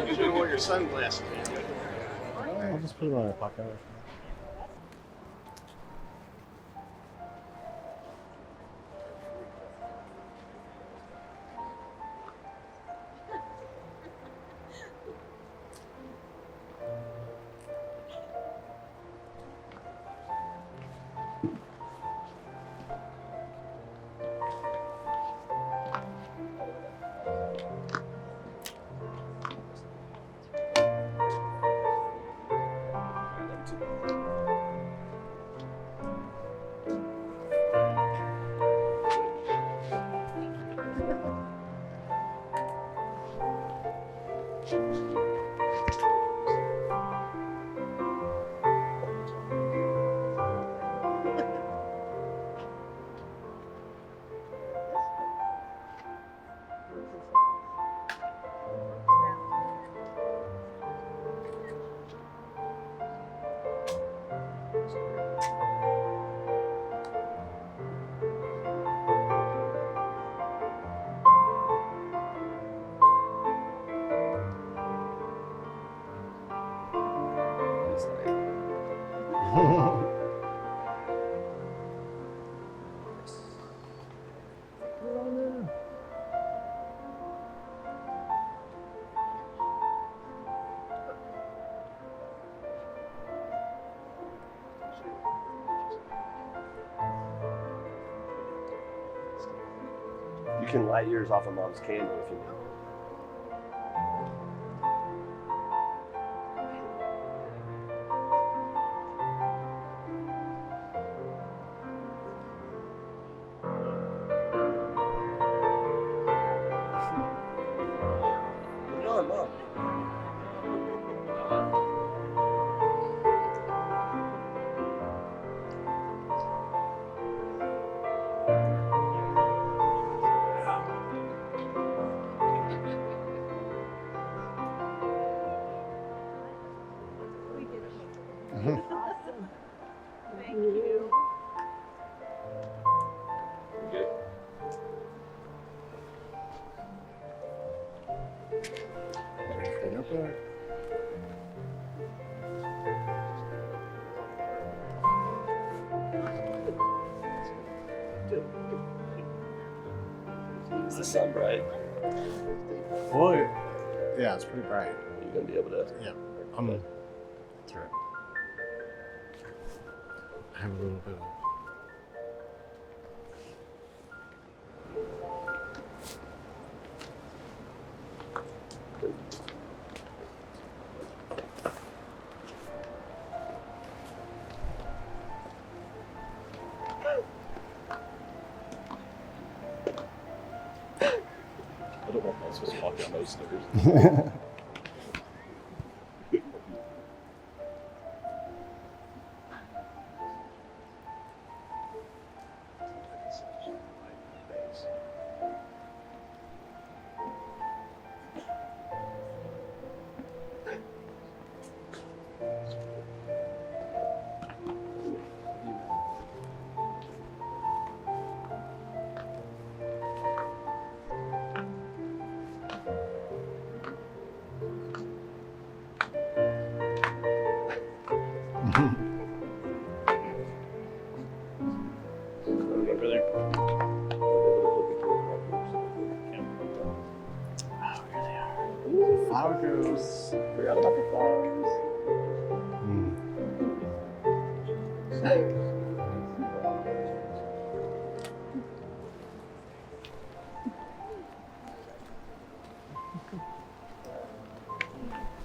You're gonna wear your sunglasses. I'll just put it on my pocket. You can light yours off of Mom's candle if you want. Put it on, Mom. Awesome. Thank you. Good. Clean up there. Is the sun bright? Boy. Yeah, it's pretty bright. Are you gonna be able to? Yeah, I'm through it. I have a little bit of. I don't know if I'm supposed to walk down those stairs. Flower girls. Forgot about the flowers.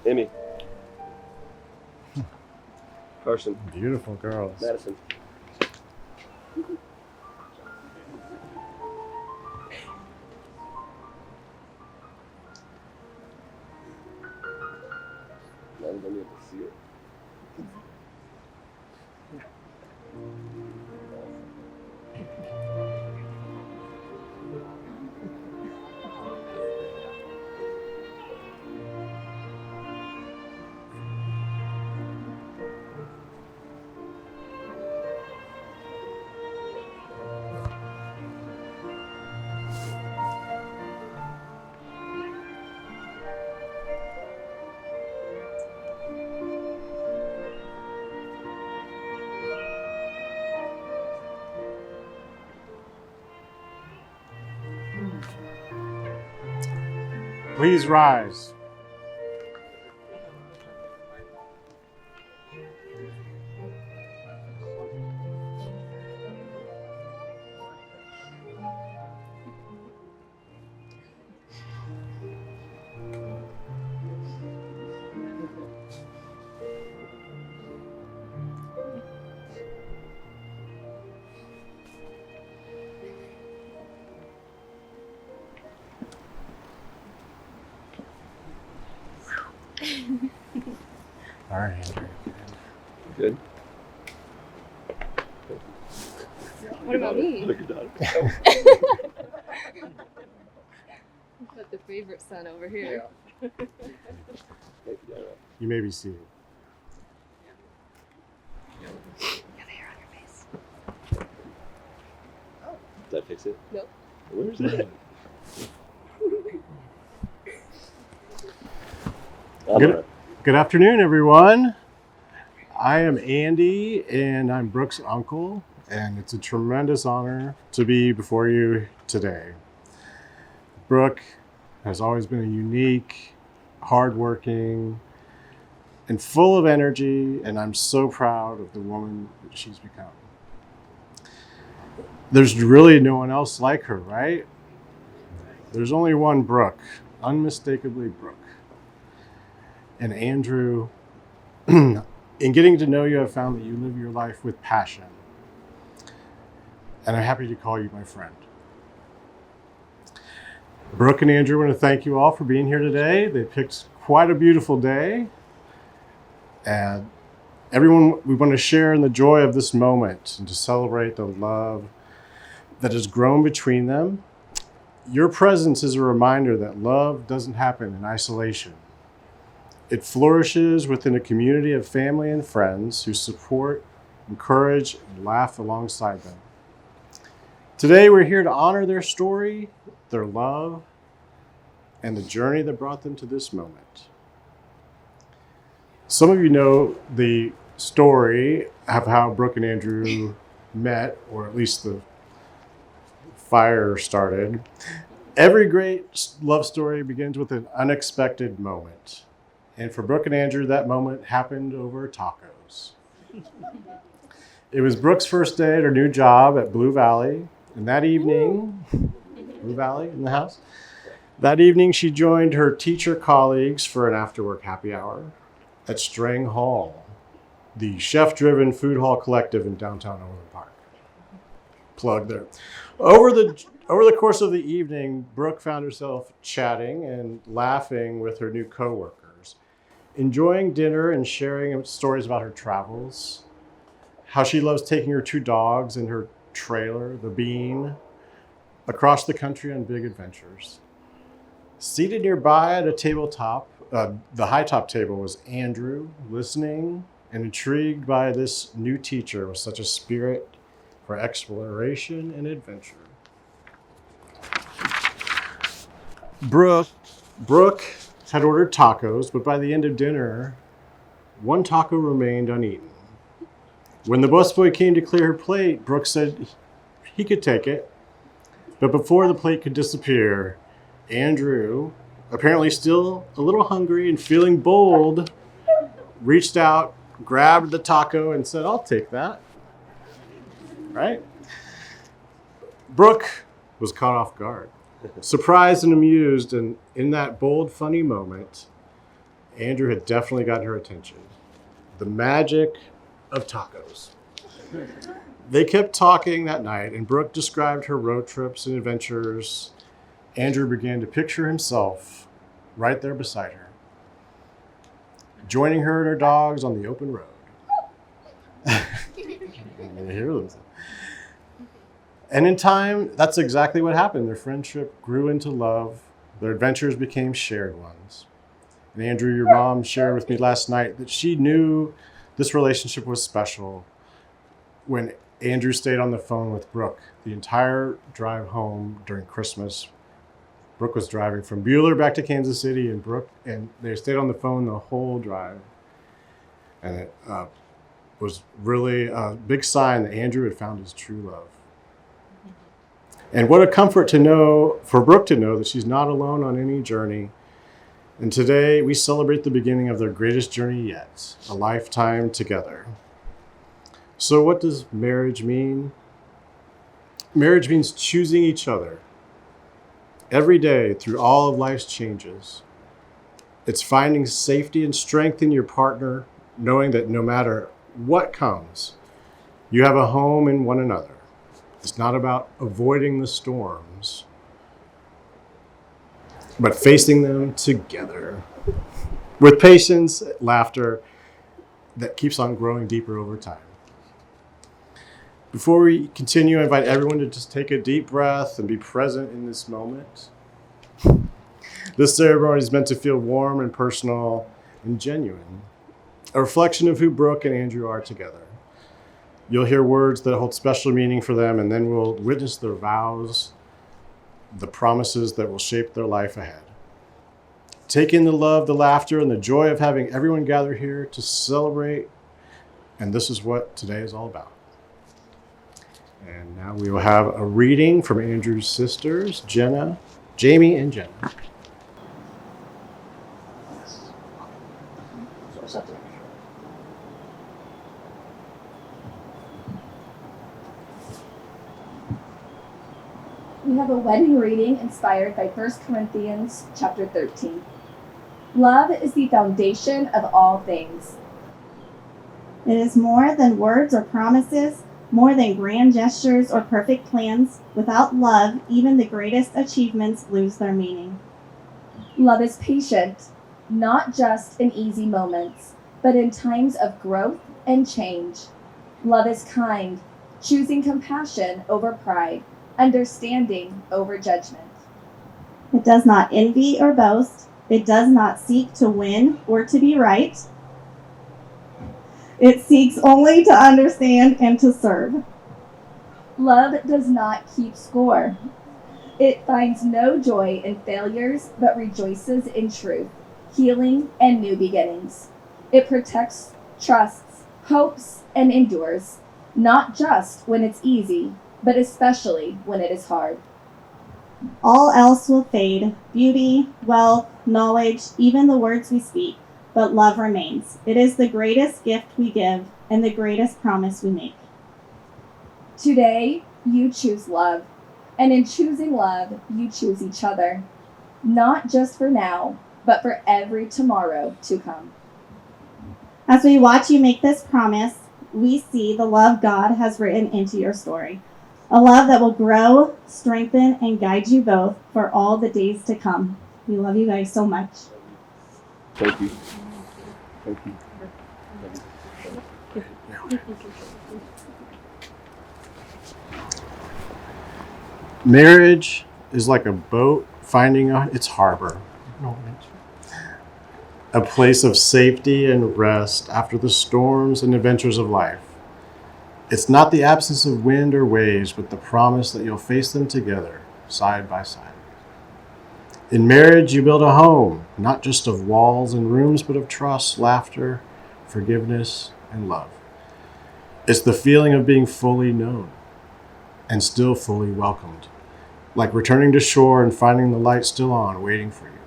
Amy. Carson. Beautiful girls. Madison. Now I'm able to see it. Please rise. All right, Andrew. Good. What about me? Look at that. Got the favorite son over here. You may be seated. You have hair on your face. Does that fix it? Nope. Where's that? Good afternoon, everyone. I am Andy, and I'm Brooke's uncle, and it's a tremendous honor to be before you today. Brooke has always been a unique, hardworking, and full of energy, and I'm so proud of the woman that she's become. There's really no one else like her, right? There's only one Brooke, unmistakably Brooke. And Andrew, in getting to know you, I've found that you live your life with passion. And I'm happy to call you my friend. Brooke and Andrew, I want to thank you all for being here today. They picked quite a beautiful day. And everyone, we want to share in the joy of this moment and to celebrate the love that has grown between them. Your presence is a reminder that love doesn't happen in isolation. It flourishes within a community of family and friends who support, encourage, and laugh alongside them. Today, we're here to honor their story, their love, and the journey that brought them to this moment. Some of you know the story of how Brooke and Andrew met, or at least the fire started. Every great love story begins with an unexpected moment. And for Brooke and Andrew, that moment happened over tacos. It was Brooke's first day at her new job at Blue Valley. And that evening, Blue Valley in the house, that evening she joined her teacher colleagues for an after-work happy hour at Strang Hall, the chef-driven food hall collective in downtown Overland Park. Plug there. Over the course of the evening, Brooke found herself chatting and laughing with her new coworkers, enjoying dinner and sharing stories about her travels, how she loves taking her two dogs and her trailer, the Bean, across the country on big adventures. Seated nearby at a tabletop, the high top table, was Andrew, listening and intrigued by this new teacher with such a spirit for exploration and adventure. Brooke had ordered tacos, but by the end of dinner, one taco remained uneaten. When the busboy came to clear her plate, Brooke said he could take it. But before the plate could disappear, Andrew, apparently still a little hungry and feeling bold, reached out, grabbed the taco, and said, "I'll take that." Right? Brooke was caught off guard, surprised and amused, and in that bold, funny moment, Andrew had definitely got her attention. The magic of tacos. They kept talking that night, and Brooke described her road trips and adventures. Andrew began to picture himself right there beside her, joining her and her dogs on the open road. And in time, that's exactly what happened. Their friendship grew into love. Their adventures became shared ones. And Andrew, your mom shared with me last night that she knew this relationship was special when Andrew stayed on the phone with Brooke the entire drive home during Christmas. Brooke was driving from Bueller back to Kansas City, and they stayed on the phone the whole drive. And it was really a big sign that Andrew had found his true love. And what a comfort to know, for Brooke to know that she's not alone on any journey. And today we celebrate the beginning of their greatest journey yet, a lifetime together. So what does marriage mean? Marriage means choosing each other every day through all of life's changes. It's finding safety and strength in your partner, knowing that no matter what comes, you have a home in one another. It's not about avoiding the storms, but facing them together. with patience, laughter that keeps on growing deeper over time. Before we continue, I invite everyone to just take a deep breath and be present in this moment. This ceremony is meant to feel warm and personal and genuine, a reflection of who Brooke and Andrew are together. You'll hear words that hold special meaning for them, and then we'll witness their vows, the promises that will shape their life ahead. Take in the love, the laughter, and the joy of having everyone gather here to celebrate, and this is what today is all about. And now we will have a reading from Andrew's sisters, Jamie and Jenna. We have a wedding reading inspired by 1 Corinthians chapter 13. Love is the foundation of all things. It is more than words or promises, more than grand gestures or perfect plans. Without love, even the greatest achievements lose their meaning. Love is patient, not just in easy moments, but in times of growth and change. Love is kind, choosing compassion over pride, understanding over judgment. It does not envy or boast. It does not seek to win or to be right. It seeks only to understand and to serve. Love does not keep score. It finds no joy in failures, but rejoices in truth, healing, and new beginnings. It protects, trusts, hopes, and endures, not just when it's easy, but especially when it is hard. All else will fade, beauty, wealth, knowledge, even the words we speak, but love remains. It is the greatest gift we give and the greatest promise we make. Today, you choose love, and in choosing love, you choose each other, not just for now, but for every tomorrow to come. As we watch you make this promise, we see the love God has written into your story. A love that will grow, strengthen, and guide you both for all the days to come. We love you guys so much. Thank you. Thank you. Marriage is like a boat finding its harbor, a place of safety and rest after the storms and adventures of life. It's not the absence of wind or waves, but the promise that you'll face them together, side by side. In marriage, you build a home, not just of walls and rooms, but of trust, laughter, forgiveness, and love. It's the feeling of being fully known and still fully welcomed, like returning to shore and finding the light still on, waiting for you.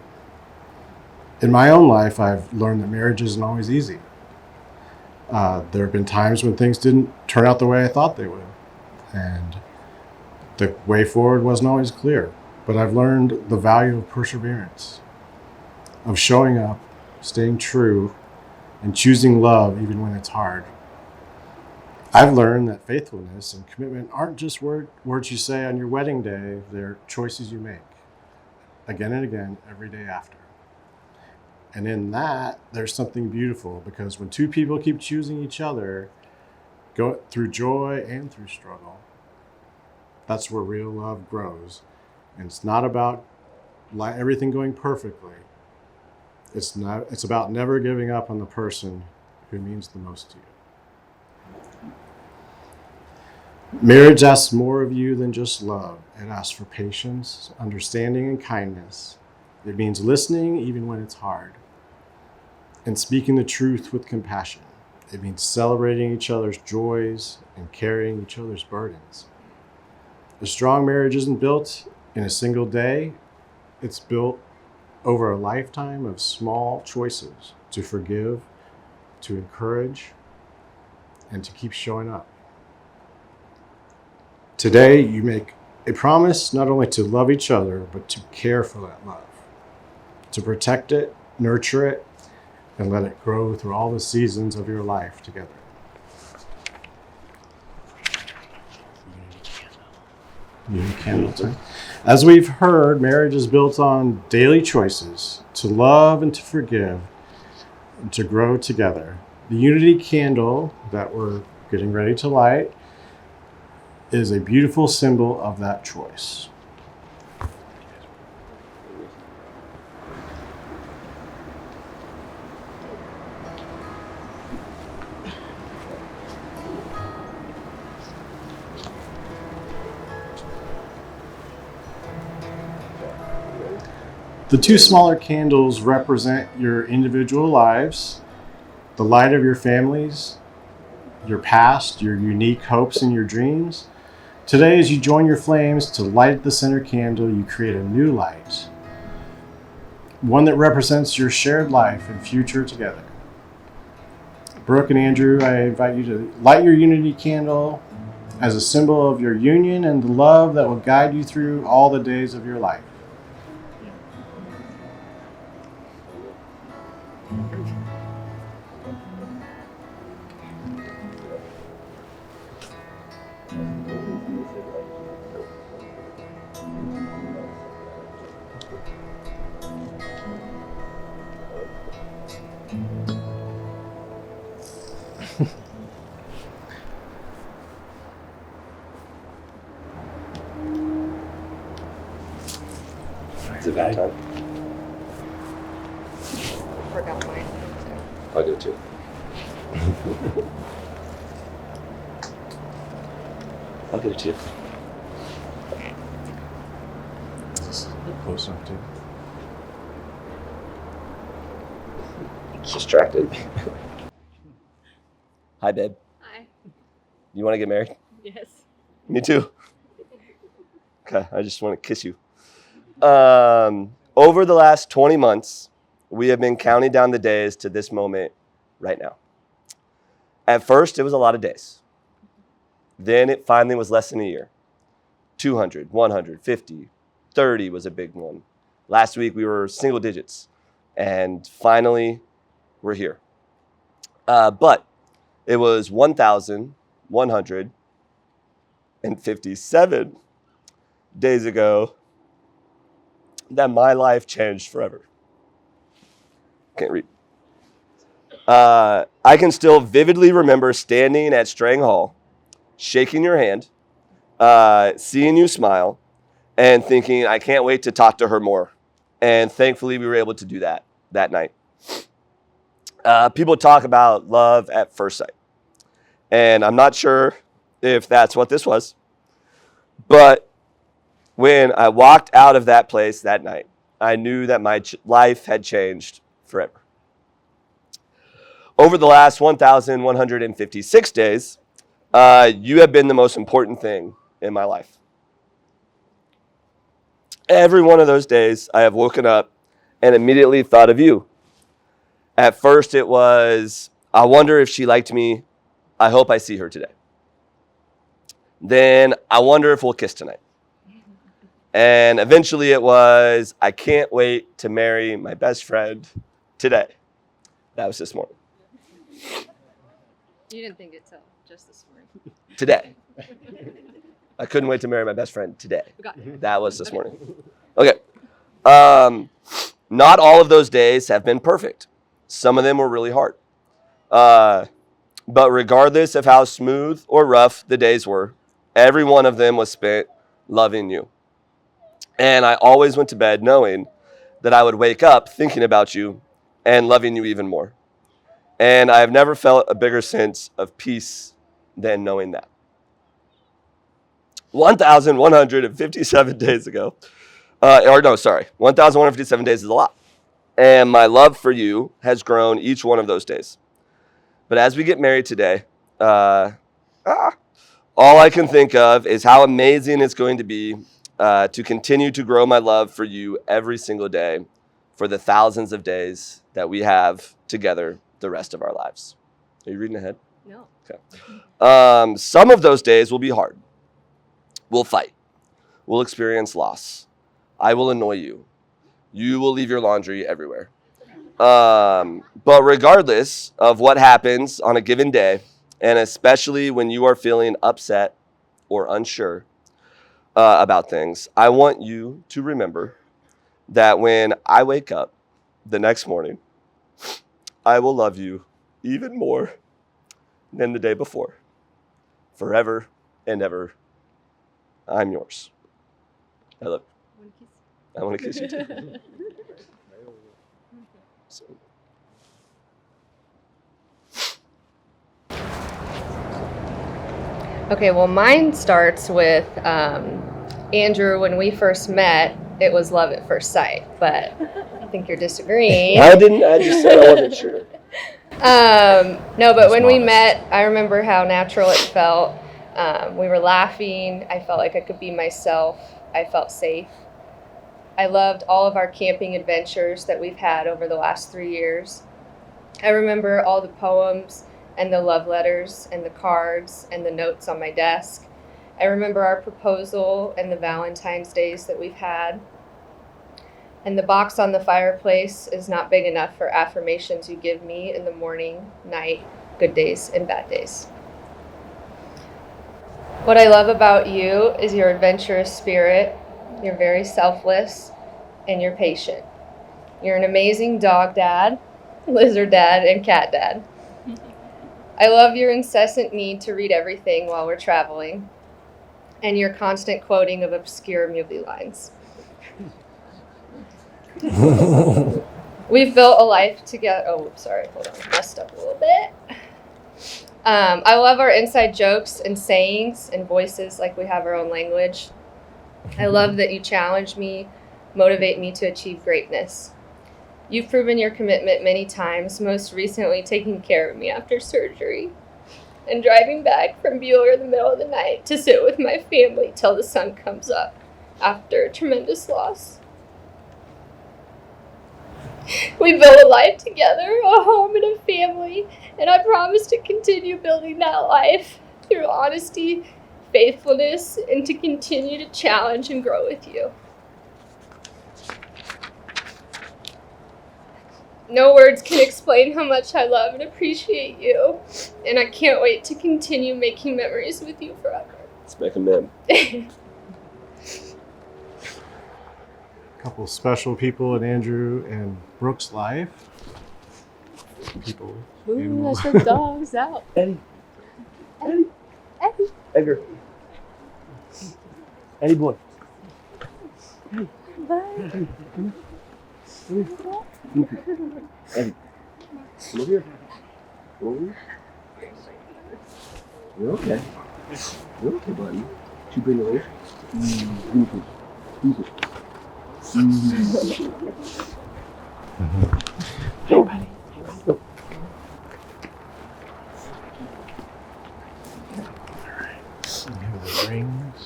In my own life, I've learned that marriage isn't always easy. There have been times when things didn't turn out the way I thought they would, and the way forward wasn't always clear. But I've learned the value of perseverance, of showing up, staying true, and choosing love even when it's hard. I've learned that faithfulness and commitment aren't just words you say on your wedding day, they're choices you make, again and again, every day after. And in that, there's something beautiful, because when two people keep choosing each other, go through joy and through struggle, that's where real love grows. And it's not about everything going perfectly. It's about never giving up on the person who means the most to you. Marriage asks more of you than just love. It asks for patience, understanding, and kindness. It means listening even when it's hard, and speaking the truth with compassion. It means celebrating each other's joys and carrying each other's burdens. A strong marriage isn't built in a single day. It's built over a lifetime of small choices to forgive, to encourage, and to keep showing up. Today, you make a promise not only to love each other, but to care for that love, to protect it, nurture it, and let it grow through all the seasons of your life together. As we've heard, marriage is built on daily choices to love and to forgive and to grow together. The unity candle that we're getting ready to light is a beautiful symbol of that choice. The two smaller candles represent your individual lives, the light of your families, your past, your unique hopes and your dreams. Today, as you join your flames to light the center candle, you create a new light, one that represents your shared life and future together. Brooke and Andrew, I invite you to light your unity candle as a symbol of your union and the love that will guide you through all the days of your life. Is it back time? Forgot mine. I'll do it too. I'll get it to you. Close enough to. Distracted. Hi, babe. Hi. You want to get married? Yes. Me too. Okay, I just want to kiss you. Over the last 20 months, we have been counting down the days to this moment right now. At first, it was a lot of days. Then it finally was less than a year. 200, 150, 30 was a big one. Last week, we were single digits. And finally, we're here. But it was 1,157 days ago that my life changed forever. Can't read. I can still vividly remember standing at Strang Hall, shaking your hand, seeing you smile, and thinking, I can't wait to talk to her more. And thankfully, we were able to do that night. People talk about love at first sight. And I'm not sure if that's what this was, but when I walked out of that place that night, I knew that my life had changed forever. Over the last 1,156 days, you have been the most important thing in my life. Every one of those days, I have woken up and immediately thought of you. At first, it was, I wonder if she liked me. I hope I see her today. Then, I wonder if we'll kiss tonight. And eventually it was, I can't wait to marry my best friend today. That was this morning. You didn't think it till just this morning. Today. I couldn't wait to marry my best friend today. Got it. That was this morning. Okay. Not all of those days have been perfect. Some of them were really hard. But regardless of how smooth or rough the days were, every one of them was spent loving you. And I always went to bed knowing that I would wake up thinking about you and loving you even more. And I have never felt a bigger sense of peace than knowing that. 1,157 days ago, 1,157 days is a lot. And my love for you has grown each one of those days. But as we get married today, all I can think of is how amazing it's going to be to continue to grow my love for you every single day for the thousands of days that we have together the rest of our lives. Are you reading ahead? No. Okay. Some of those days will be hard. We'll fight. We'll experience loss. I will annoy you. You will leave your laundry everywhere. But regardless of what happens on a given day, and especially when you are feeling upset or unsure about things, I want you to remember that when I wake up the next morning, I will love you even more than the day before. Forever and ever, I'm yours. I love you. I want to kiss you too. So. Okay, well, mine starts with Andrew. When we first met, it was love at first sight, but I think you're disagreeing. I just said I wasn't sure. No, but That's when we modest. met, I remember how natural it felt. We were laughing. I felt like I could be myself. I felt safe. I loved all of our camping adventures that we've had over the last 3 years. I remember all the poems and the love letters and the cards and the notes on my desk. I remember our proposal and the Valentine's days that we've had. And the box on the fireplace is not big enough for affirmations you give me in the morning, night, good days, and bad days. What I love about you is your adventurous spirit. You're very selfless, and you're patient. You're an amazing dog dad, lizard dad, and cat dad. I love your incessant need to read everything while we're traveling, and your constant quoting of obscure movie lines. We've built a life together. Oh, sorry, hold on, I messed up a little bit. I love our inside jokes and sayings and voices like we have our own language. I love that you challenge me, motivate me to achieve greatness. You've proven your commitment many times, most recently taking care of me after surgery and driving back from Bueller in the middle of the night to sit with my family till the sun comes up after a tremendous loss. We built a life together, a home and a family, and I promise to continue building that life through honesty, faithfulness, and to continue to challenge and grow with you. No words can explain how much I love and appreciate you, and I can't wait to continue making memories with you forever. Let's make a mem. A couple special people in Andrew and Brooke's life. People. Ooh, animal. that's the dogs out. Eddie. Eddie. Edgar. Eddie boy. Bye. Eddie. Come over here. Come over here. You're okay. You're okay, buddy. Too big of Go, buddy. Go. The rings.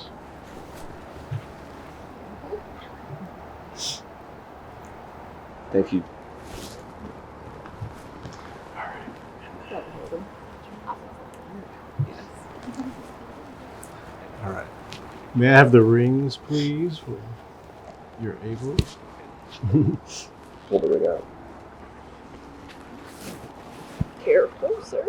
Thank you. All right. May I have the rings, please? When you're able. Pull the ring out. Careful, sir.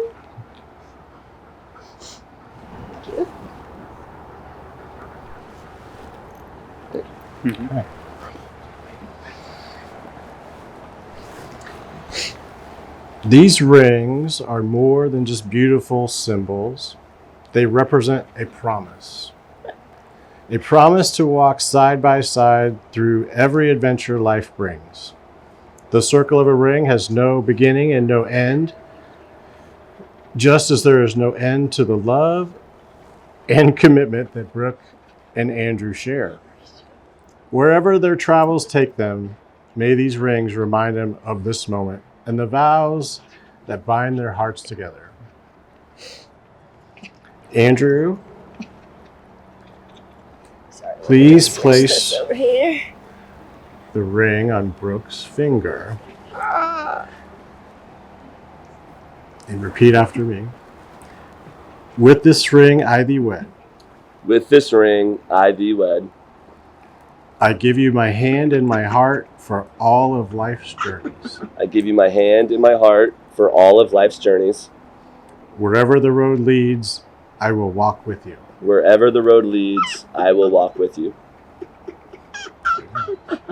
These rings are more than just beautiful symbols. They represent a promise. A promise to walk side by side through every adventure life brings. The circle of a ring has no beginning and no end, just as there is no end to the love and commitment that Brooke and Andrew share. Wherever their travels take them, may these rings remind them of this moment and the vows that bind their hearts together. Andrew, please place Over here. the ring on Brooke's finger. And repeat after me. With this ring I thee wed. With this ring, I thee wed. I give you my hand and my heart for all of life's journeys. I give you my hand and my heart for all of life's journeys. Wherever the road leads, I will walk with you. Wherever the road leads, I will walk with you.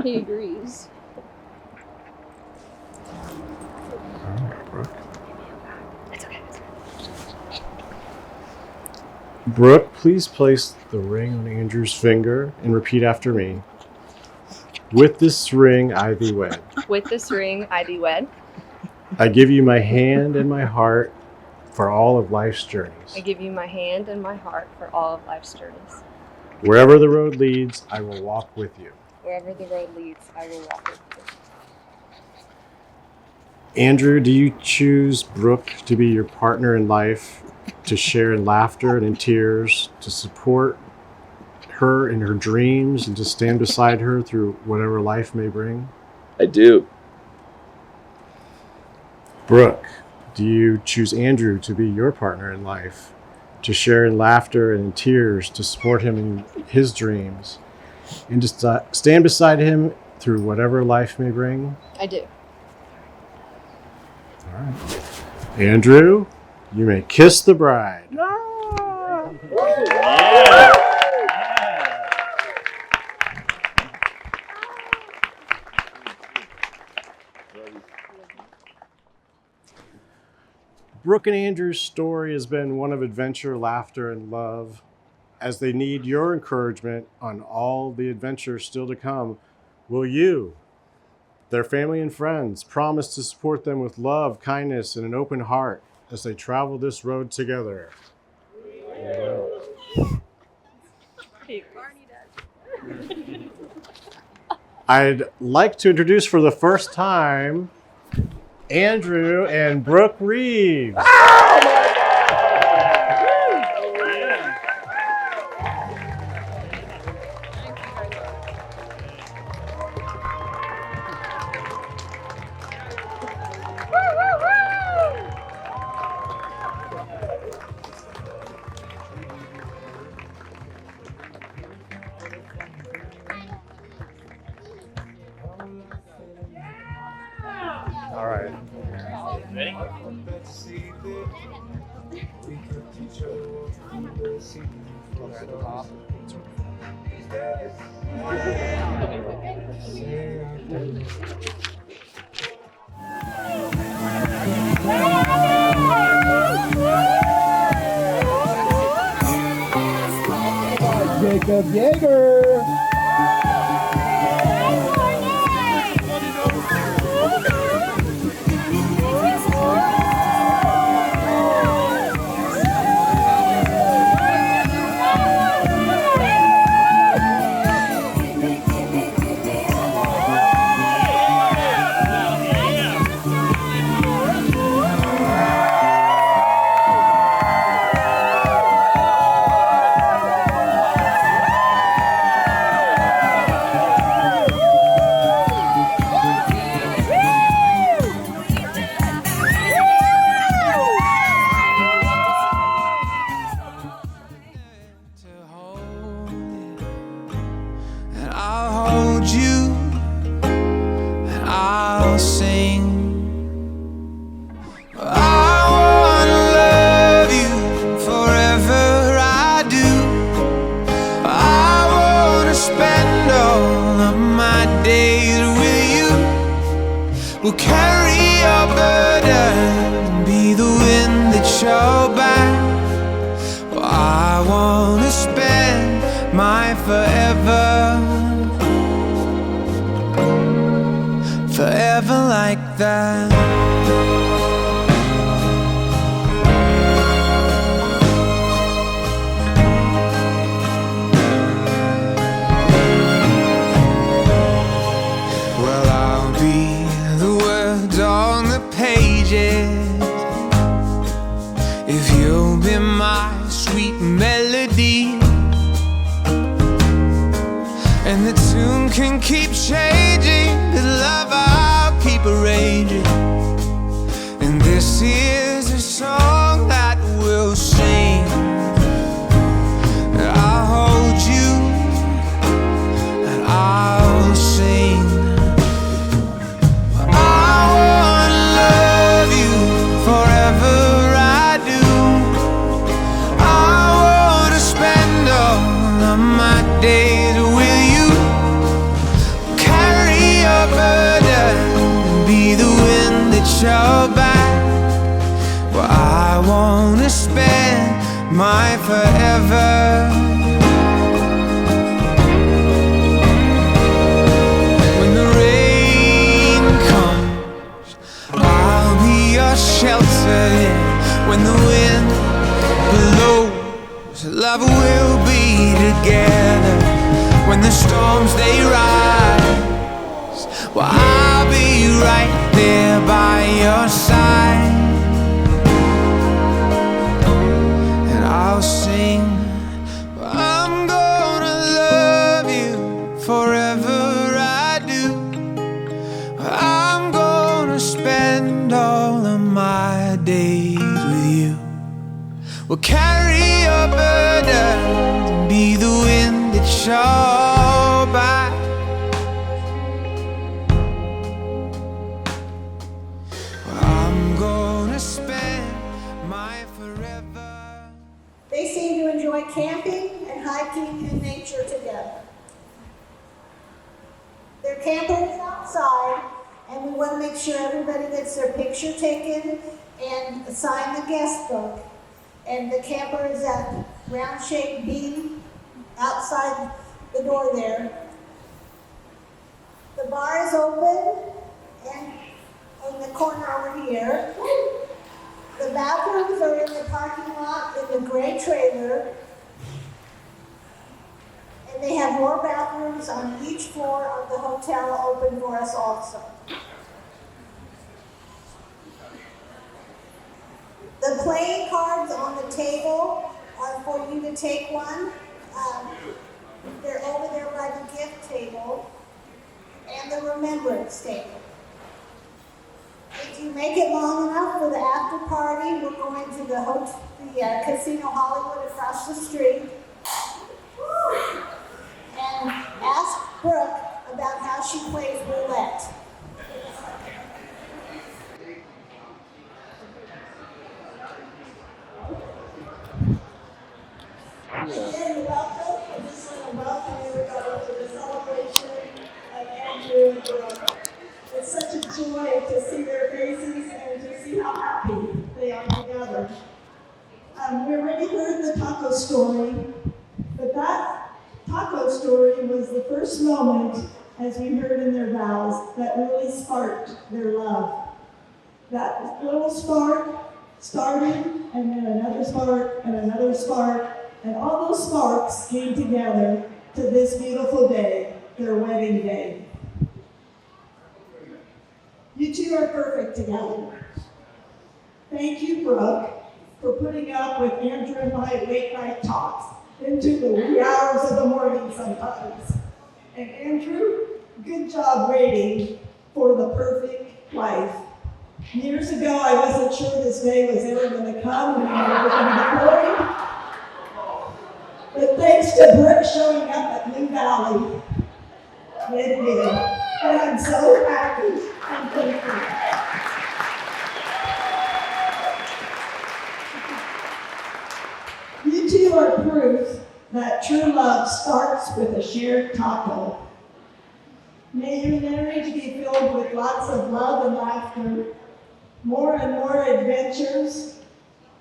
He agrees. Brooke. It's okay. Brooke, please place the ring on Andrew's finger and repeat after me. With this ring, I thee wed. With this ring, I thee wed. I give you my hand and my heart for all of life's journeys. I give you my hand and my heart for all of life's journeys. Wherever the road leads, I will walk with you. Wherever the road leads, I will walk with you. Andrew, do you choose Brooke to be your partner in life, to share in laughter and in tears, to support her in her dreams, and to stand beside her through whatever life may bring? I do. Brooke, do you choose Andrew to be your partner in life, to share in laughter and in tears, to support him in his dreams, and to stand beside him through whatever life may bring? I do. All right. Andrew, you may kiss the bride. Brooke and Andrew's story has been one of adventure, laughter, and love. As they need your encouragement on all the adventures still to come, will you, their family and friends, promise to support them with love, kindness, and an open heart as they travel this road together? I'd like to introduce for the first time Andrew and Brooke Reeves. All right. Ready? Jacob Yeager. We'll carry your burden, be the wind that you're back. Well, I wanna spend my forever, forever like that. If you'll be my sweet melody, and the tune can keep changing, the love I'll keep arranging. And this is a song that we'll sing. I'll hold you and I'll sing. Days with you, carry your burden, be the wind that you're back. wanna spend my forever. When the rain comes, I'll be your shelter. When the wind blows, love will be together. When the storms they rise, well, I'll be right there by your side. And I'll sing, I'm gonna love you forever, I do. I'm gonna spend all of my days with you. We'll carry your burdens and be the wind that shall by. I'm gonna spend my forever. They seem to enjoy camping and hiking in nature together. Their camper is outside, and we want to make sure everybody gets their picture taken and sign the guest book. And the camper is that round-shaped beam outside the door there. The bar is open and in the corner over here. The bathrooms are in the parking lot in the gray trailer. And they have more bathrooms on each floor of the hotel open for us also. The playing cards on the table are for you to take one. They're over there by the gift table and the remembrance table. If you make it long enough for the after party, we're going to the Casino Hollywood across the street. And ask Brooke about how she plays roulette. Again, welcome. I just want to welcome everybody to the celebration of Andrew and Brooke. It's such a joy to see their faces and to see how happy they are together. We already heard the taco story, but that taco story was the first moment, as we heard in their vows, that really sparked their love. That little spark started, and then another spark, and another spark, and all those sparks came together to this beautiful day, their wedding day. You two are perfect together. Thank you, Brooke, for putting up with Andrew and my late night talks into the wee hours of the morning sometimes. And Andrew, good job waiting for the perfect life. Years ago, I wasn't sure this day was ever going to come and we were going to be married. But thanks to Brooke showing up at New Valley, it did. And I'm so happy and thankful. You two are proof that true love starts with a shared taco. May your marriage be filled with lots of love and laughter, more and more adventures,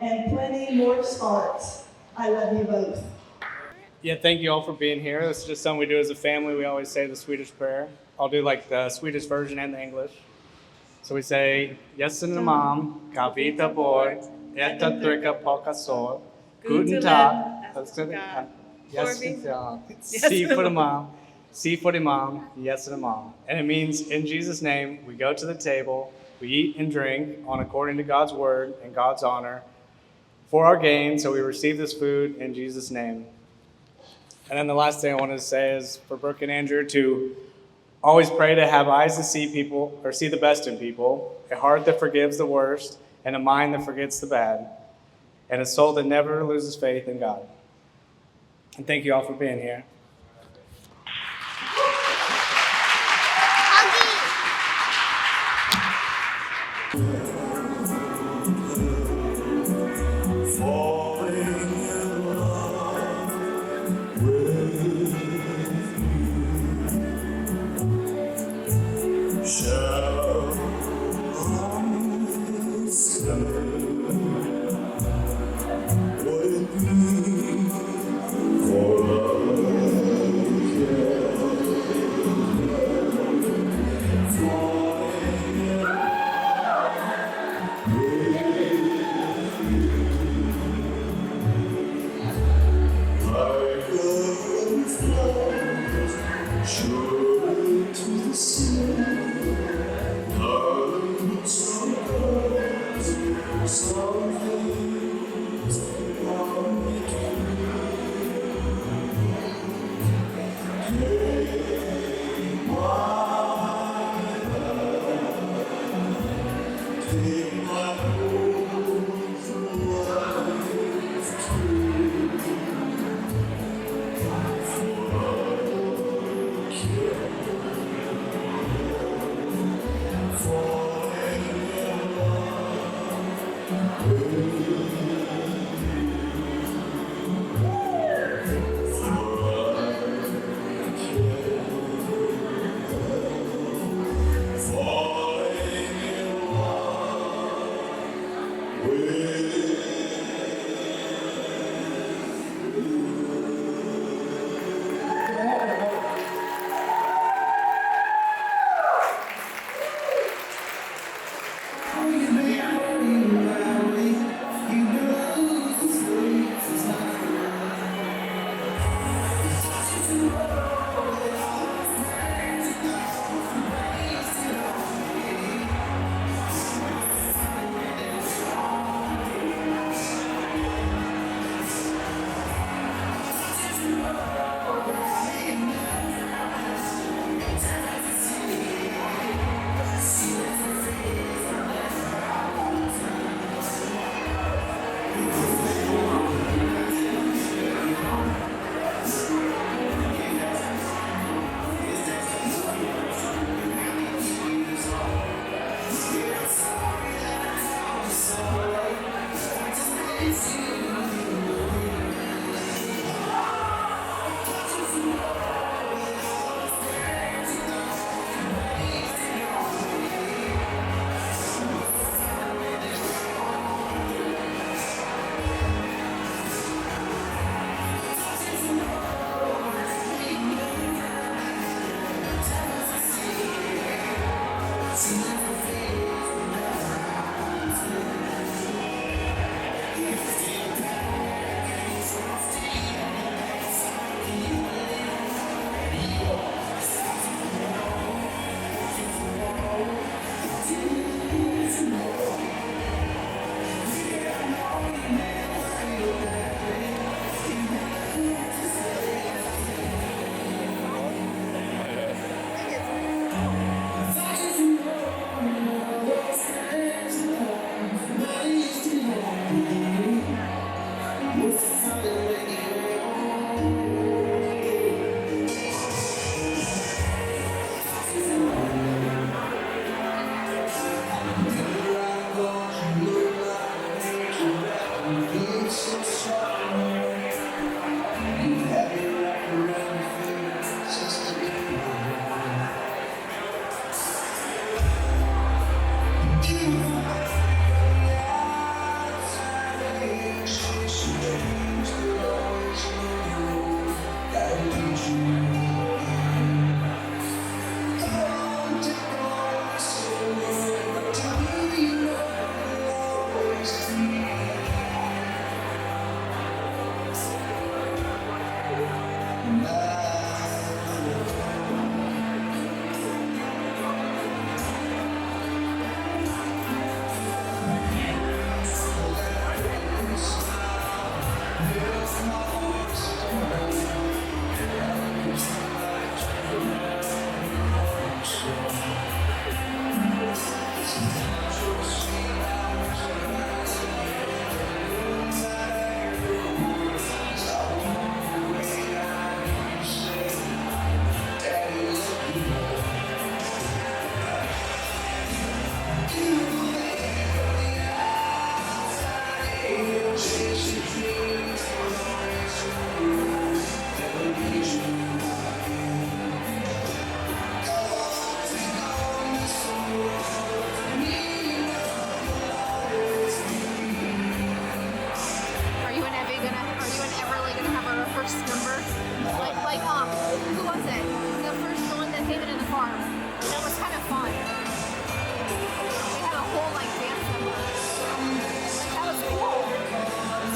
and plenty more sparks. I love you both. Yeah, thank you all for being here. This is just something we do as a family. We always say the Swedish prayer. I'll do like the Swedish version and the English. So we say, Jessen Imam, Kavita boy, Etta trycka på kasor, Guten Tag, Si for the mom, Si for the mom, Yes and mom. And it means, in Jesus' name, we go to the table, we eat and drink on according to God's word and God's honor for our gain. So we receive this food in Jesus' name. And then the last thing I wanted to say is for Brooke and Andrew to always pray to have eyes to see people, or see the best in people, a heart that forgives the worst, and a mind that forgets the bad, and a soul that never loses faith in God. And thank you all for being here.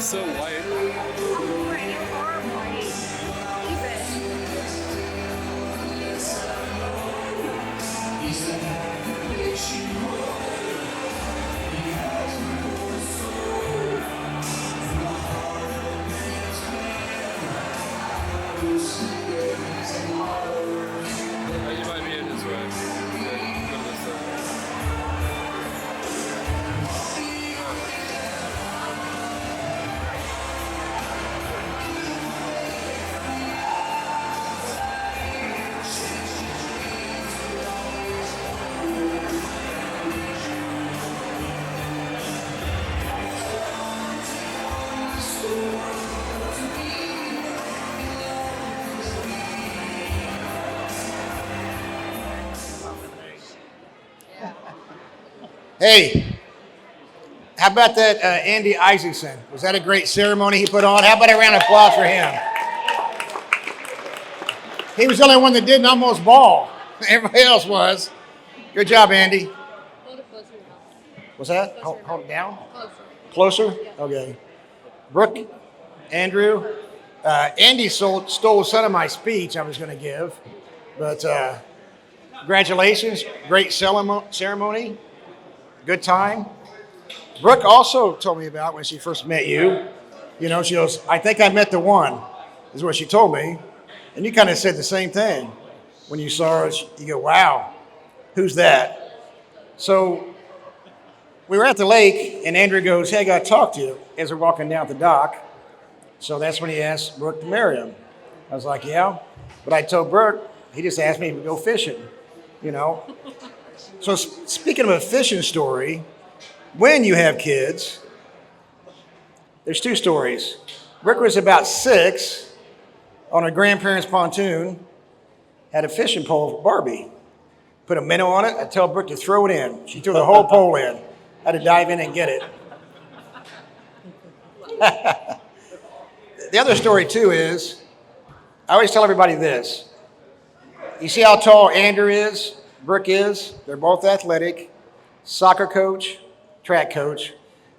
So white. You might be in his way. Go to this side. Hey, how about that Andy Isaacson? Was that a great ceremony he put on? How about a round of applause for him? He was the only one that didn't almost bawl. Everybody else was. Good job, Andy. What's that? Hold it down? Closer? Okay. Brooke Andrew. Andy stole some of my speech I was going to give, but congratulations. Great ceremony. Good time. Brooke also told me about when she first met you. You know, she goes, I think I met the one, is what she told me. And you kind of said the same thing. When you saw her, you go, wow, who's that? So we were at the lake, and Andrew goes, hey, I got to talk to you, as we're walking down the dock. So that's when he asked Brooke to marry him. I was like, yeah. But I told Brooke, he just asked me to go fishing, you know. So speaking of a fishing story, when you have kids, there's two stories. Brooke was about 6 on her grandparents' pontoon, had a fishing pole for Barbie. Put a minnow on it. I tell Brooke to throw it in. She threw the whole pole in. I had to dive in and get it. The other story, too, is I always tell everybody this. You see how tall Andrew is, Brooke is? They're both athletic, soccer coach, track coach.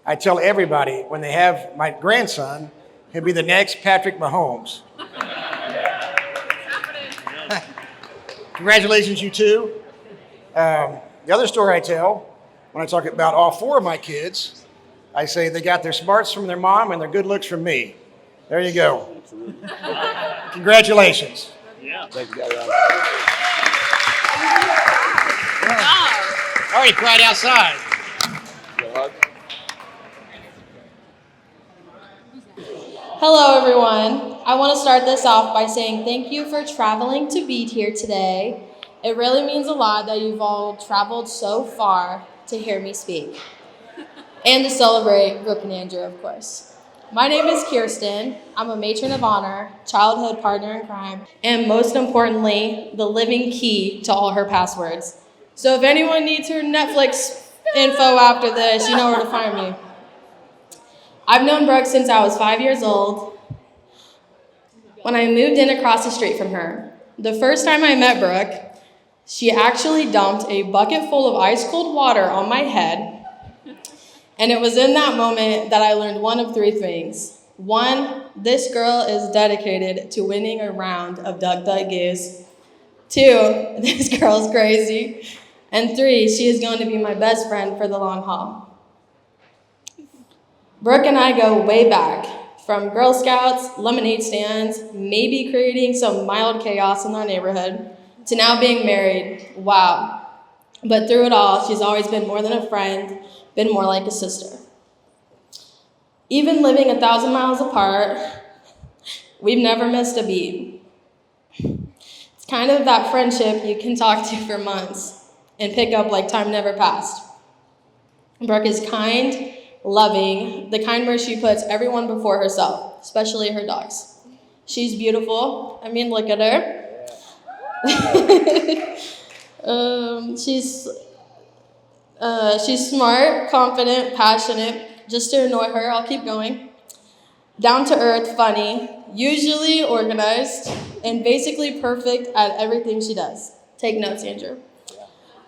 I tell everybody when they have my grandson, he'll be the next Patrick Mahomes. Congratulations, you two. The other story I tell, when I talk about all 4 of my kids, I say they got their smarts from their mom and their good looks from me. There you go. Congratulations. Yeah. Thank you, Already cried outside. Hello, everyone. I want to start this off by saying thank you for traveling to be here today. It really means a lot that you've all traveled so far to hear me speak and to celebrate Brooke and Andrew, of course. My name is Kirsten. I'm a matron of honor, childhood partner in crime, and most importantly, the living key to all her passwords. So if anyone needs her Netflix info after this, you know where to find me. I've known Brooke since I was 5 years old when I moved in across the street from her. The first time I met Brooke, she actually dumped a bucket full of ice cold water on my head. And it was in that moment that I learned one of 3 things. 1, this girl is dedicated to winning a round of Duck Duck Goose. 2, this girl's crazy. And 3, she is going to be my best friend for the long haul. Brooke and I go way back, from Girl Scouts, lemonade stands, maybe creating some mild chaos in our neighborhood, to now being married. Wow. But through it all, she's always been more than a friend, been more like a sister. Even living 1,000 miles apart, we've never missed a beat. It's kind of that friendship you can talk to for months and pick up like time never passed. Brooke is kind, loving, the kind where she puts everyone before herself, especially her dogs. She's beautiful. I mean, look at her. She's smart, confident, passionate. Just to annoy her, I'll keep going. Down to earth, funny, usually organized, and basically perfect at everything she does. Take notes, Andrew.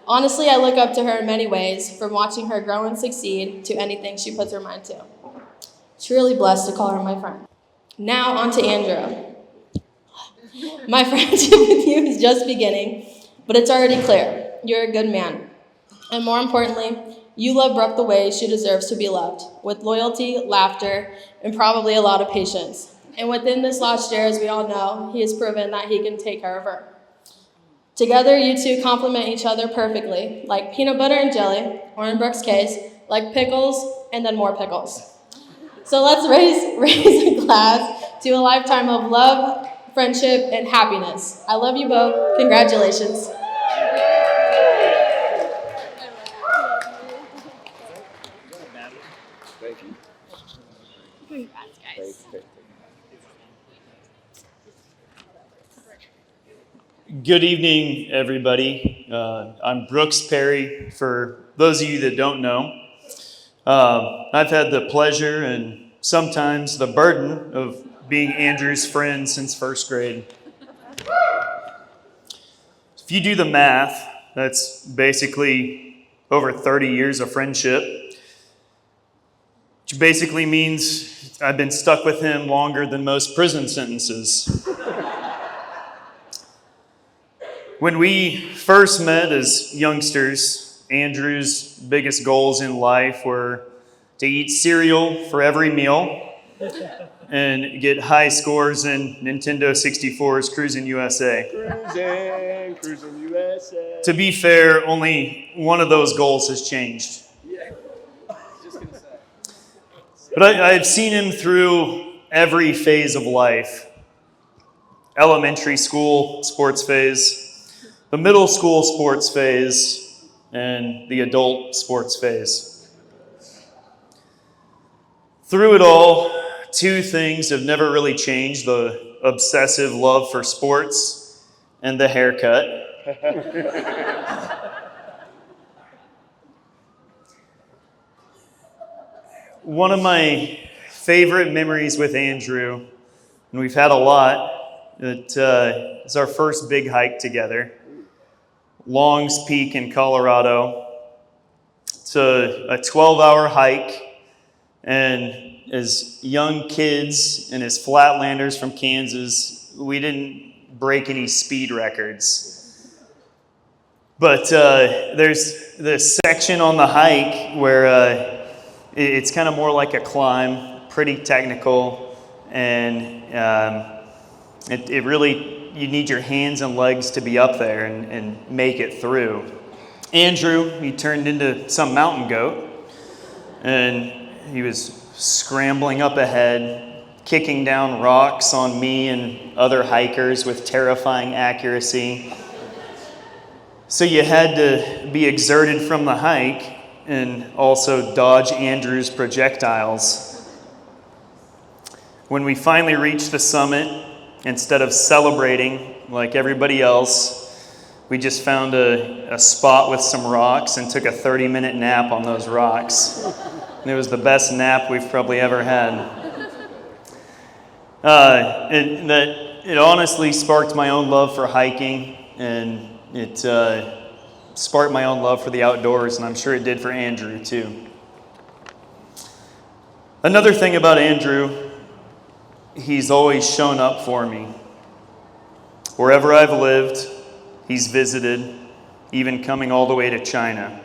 Honestly, I look up to her in many ways, from watching her grow and succeed to anything she puts her mind to. Truly blessed to call her my friend. Now on to Andrew. My friendship with you is just beginning, but it's already clear. You're a good man. And more importantly, you love Brooke the way she deserves to be loved, with loyalty, laughter, and probably a lot of patience. And within this last year, as we all know, he has proven that he can take care of her. Together, you two complement each other perfectly, like peanut butter and jelly, or in Brooke's case, like pickles and then more pickles. So let's raise a glass to a lifetime of love, friendship, and happiness. I love you both. Congratulations. Thank you. Congrats, guys. Good evening, everybody. I'm Brooks Perry. For those of you that don't know, I've had the pleasure and sometimes the burden of being Andrew's friend since first grade. If you do the math, that's basically over 30 years of friendship, which basically means I've been stuck with him longer than most prison sentences. When we first met as youngsters, Andrew's biggest goals in life were to eat cereal for every meal and get high scores in Nintendo 64's Cruisin' USA. Cruisin' USA. To be fair, only one of those goals has changed. But I've seen him through every phase of life. Elementary school sports phase, the middle school sports phase, and the adult sports phase. Through it all, two things have never really changed: the obsessive love for sports and the haircut. One of my favorite memories with Andrew, and we've had a lot, is our first big hike together. Long's Peak in Colorado. It's a 12-hour hike, and as young kids and as flatlanders from Kansas, we didn't break any speed records. But there's this section on the hike where it's kind of more like a climb, pretty technical, and it really, you need your hands and legs to be up there and make it through. Andrew, he turned into some mountain goat, and he was scrambling up ahead, kicking down rocks on me and other hikers with terrifying accuracy. So you had to be exerted from the hike and also dodge Andrew's projectiles. When we finally reached the summit, instead of celebrating like everybody else, we just found a spot with some rocks and took a 30-minute nap on those rocks. And it was the best nap we've probably ever had. It honestly sparked my own love for hiking, and it sparked my own love for the outdoors, and I'm sure it did for Andrew too. Another thing about Andrew, he's always shown up for me. Wherever I've lived, he's visited, even coming all the way to China.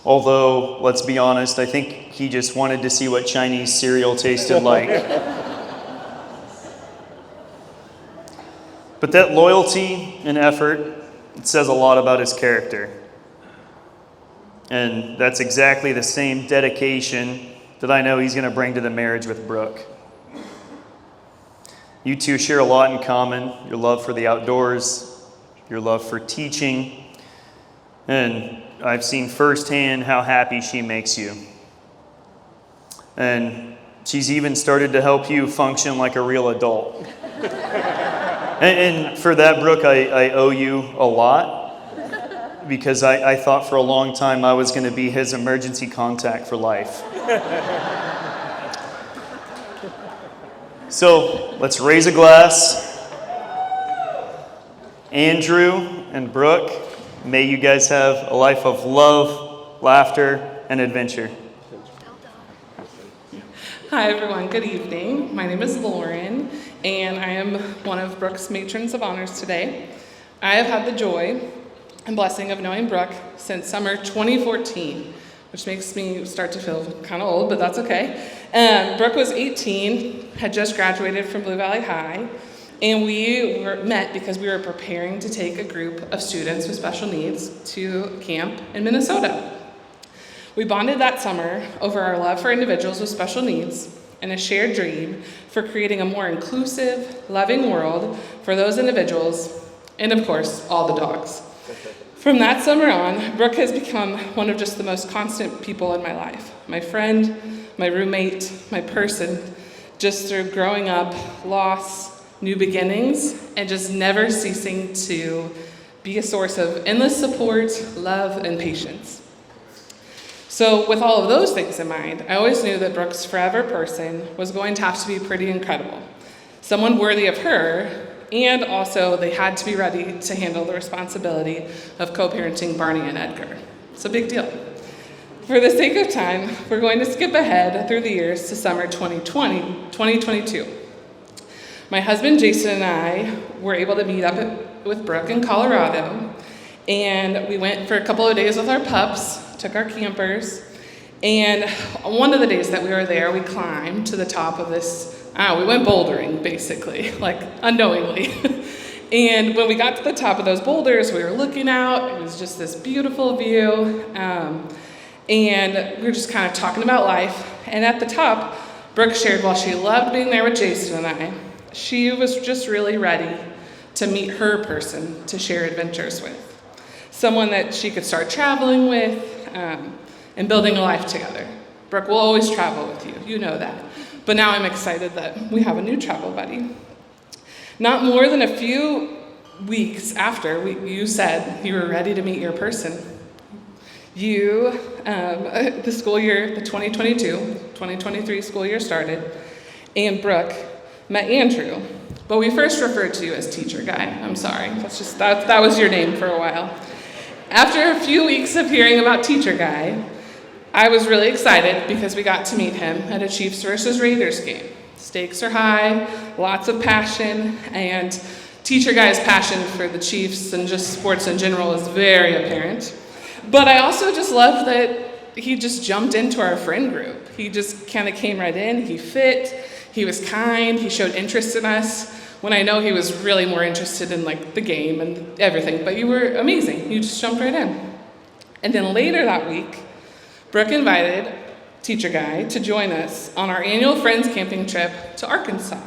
Although, let's be honest, I think he just wanted to see what Chinese cereal tasted like. But that loyalty and effort, it says a lot about his character. And that's exactly the same dedication that I know he's going to bring to the marriage with Brooke. You two share a lot in common: your love for the outdoors, your love for teaching, and I've seen firsthand how happy she makes you. And she's even started to help you function like a real adult. And for that, Brooke, I owe you a lot, because I thought for a long time I was going to be his emergency contact for life. So let's raise a glass. Andrew and Brooke, may you guys have a life of love, laughter, and adventure. Hi everyone, good evening. My name is Lauren, and I am one of Brooke's matrons of honors today. I have had the joy and blessing of knowing Brooke since summer 2014, which makes me start to feel kind of old, but that's okay. Brooke was 18, had just graduated from Blue Valley High, and we met because we were preparing to take a group of students with special needs to camp in Minnesota. We bonded that summer over our love for individuals with special needs and a shared dream for creating a more inclusive, loving world for those individuals, and of course, all the dogs. From that summer on, Brooke has become one of just the most constant people in my life. My friend, my roommate, my person, just through growing up, loss, new beginnings, and just never ceasing to be a source of endless support, love, and patience. So with all of those things in mind, I always knew that Brooke's forever person was going to have to be pretty incredible. Someone worthy of her, and also they had to be ready to handle the responsibility of co-parenting Barney and Edgar. It's a big deal. For the sake of time, we're going to skip ahead through the years to summer 2022. My husband Jason and I were able to meet up with Brooke in Colorado, and we went for a couple of days with our pups, took our campers, and one of the days that we were there, we climbed to the top of this, we went bouldering basically, like unknowingly. And when we got to the top of those boulders, we were looking out, it was just this beautiful view, and we were just kind of talking about life. And at the top, Brooke shared while she loved being there with Jason and I, she was just really ready to meet her person to share adventures with. Someone that she could start traveling with and building a life together. Brooke will always travel with you, you know that. But now I'm excited that we have a new travel buddy. Not more than a few weeks after you said you were ready to meet your person, the school year, the 2022-2023 school year started, and Brooke met Andrew, but we first referred to you as Teacher Guy. I'm sorry, that was your name for a while. After a few weeks of hearing about Teacher Guy, I was really excited because we got to meet him at a Chiefs versus Raiders game. Stakes are high, lots of passion, and Teacher Guy's passion for the Chiefs and just sports in general is very apparent. But I also just loved that he just jumped into our friend group. He just kind of came right in, he fit, he was kind, he showed interest in us, when I know he was really more interested in like the game and everything, but you were amazing, you just jumped right in. And then later that week, Brooke invited Teacher Guy to join us on our annual Friends camping trip to Arkansas.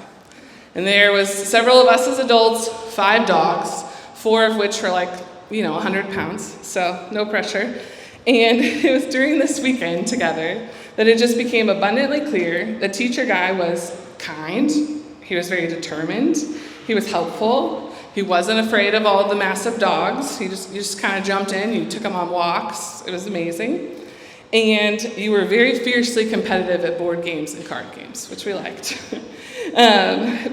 And there was several of us as adults, 5 dogs, 4 of which were like, 100 pounds, so no pressure. And it was during this weekend together that it just became abundantly clear that Teacher Guy was kind, he was very determined, he was helpful, he wasn't afraid of all the massive dogs, you just kind of jumped in, you took him on walks, it was amazing. And you were very fiercely competitive at board games and card games, which we liked.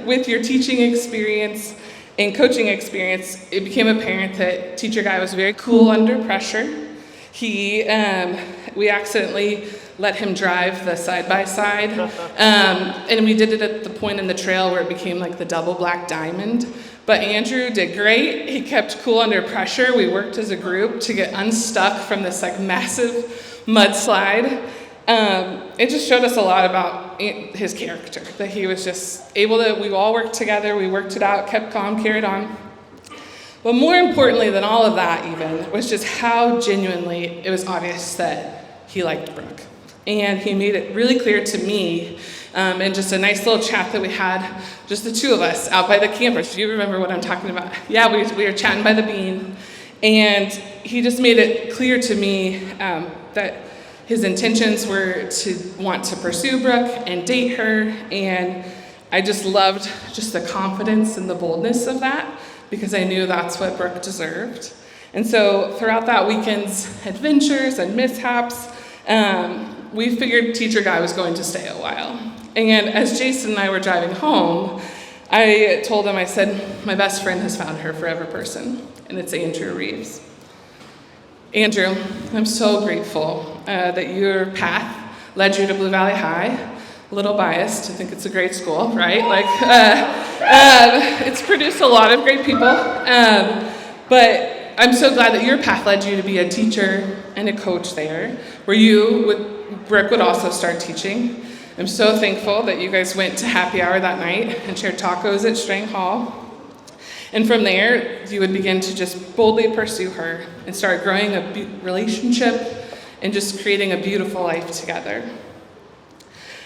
With your teaching experience and coaching experience, it became apparent that Teacher Guy was very cool under pressure. We accidentally let him drive the side-by-side, and we did it at the point in the trail where it became like the double black diamond. But Andrew did great. He kept cool under pressure. We worked as a group to get unstuck from this like massive mudslide. It just showed us a lot about his character, that he was just able to, we all worked together, we worked it out, kept calm, carried on. But more importantly than all of that even, was just how genuinely it was obvious that he liked Brooke. And he made it really clear to me, in just a nice little chat that we had, just the two of us out by the campers. Do you remember what I'm talking about? Yeah, we were chatting by the bean. And he just made it clear to me that his intentions were to want to pursue Brooke and date her, and I just loved just the confidence and the boldness of that, because I knew that's what Brooke deserved. And so throughout that weekend's adventures and mishaps, we figured Teacher Guy was going to stay a while. And as Jason and I were driving home, I told him, I said, my best friend has found her forever person, and it's Andrew Reeves. Andrew, I'm so grateful that your path led you to Blue Valley High. A little biased, I think it's a great school, right? It's produced a lot of great people, but I'm so glad that your path led you to be a teacher and a coach there, where Brooke would also start teaching. I'm so thankful that you guys went to happy hour that night and shared tacos at Strang Hall. And from there, you would begin to just boldly pursue her and start growing a relationship and just creating a beautiful life together.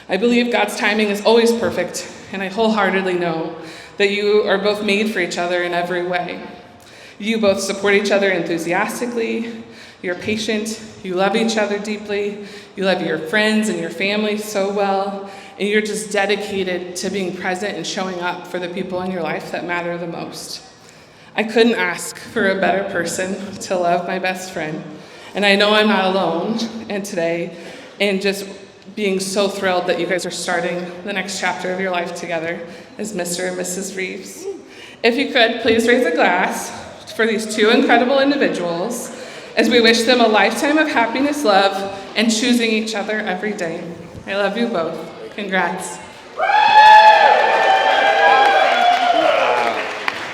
I believe God's timing is always perfect, and I wholeheartedly know that you are both made for each other in every way. You both support each other enthusiastically, you're patient, you love each other deeply, you love your friends and your family so well, and you're just dedicated to being present and showing up for the people in your life that matter the most. I couldn't ask for a better person to love my best friend. And I know I'm not alone and today, and just being so thrilled that you guys are starting the next chapter of your life together as Mr. and Mrs. Reeves. If you could, please raise a glass for these two incredible individuals as we wish them a lifetime of happiness, love, and choosing each other every day. I love you both. Congrats.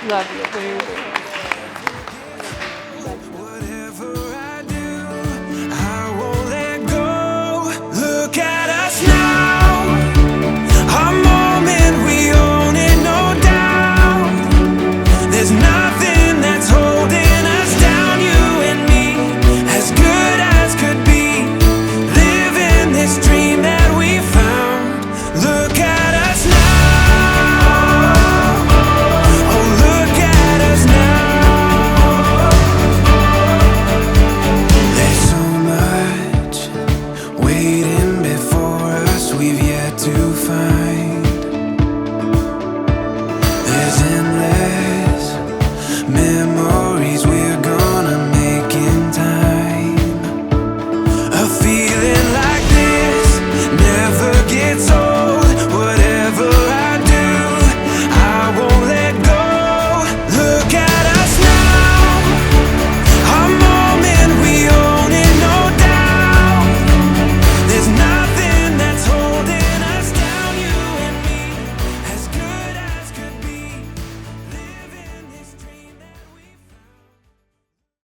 Love you, baby.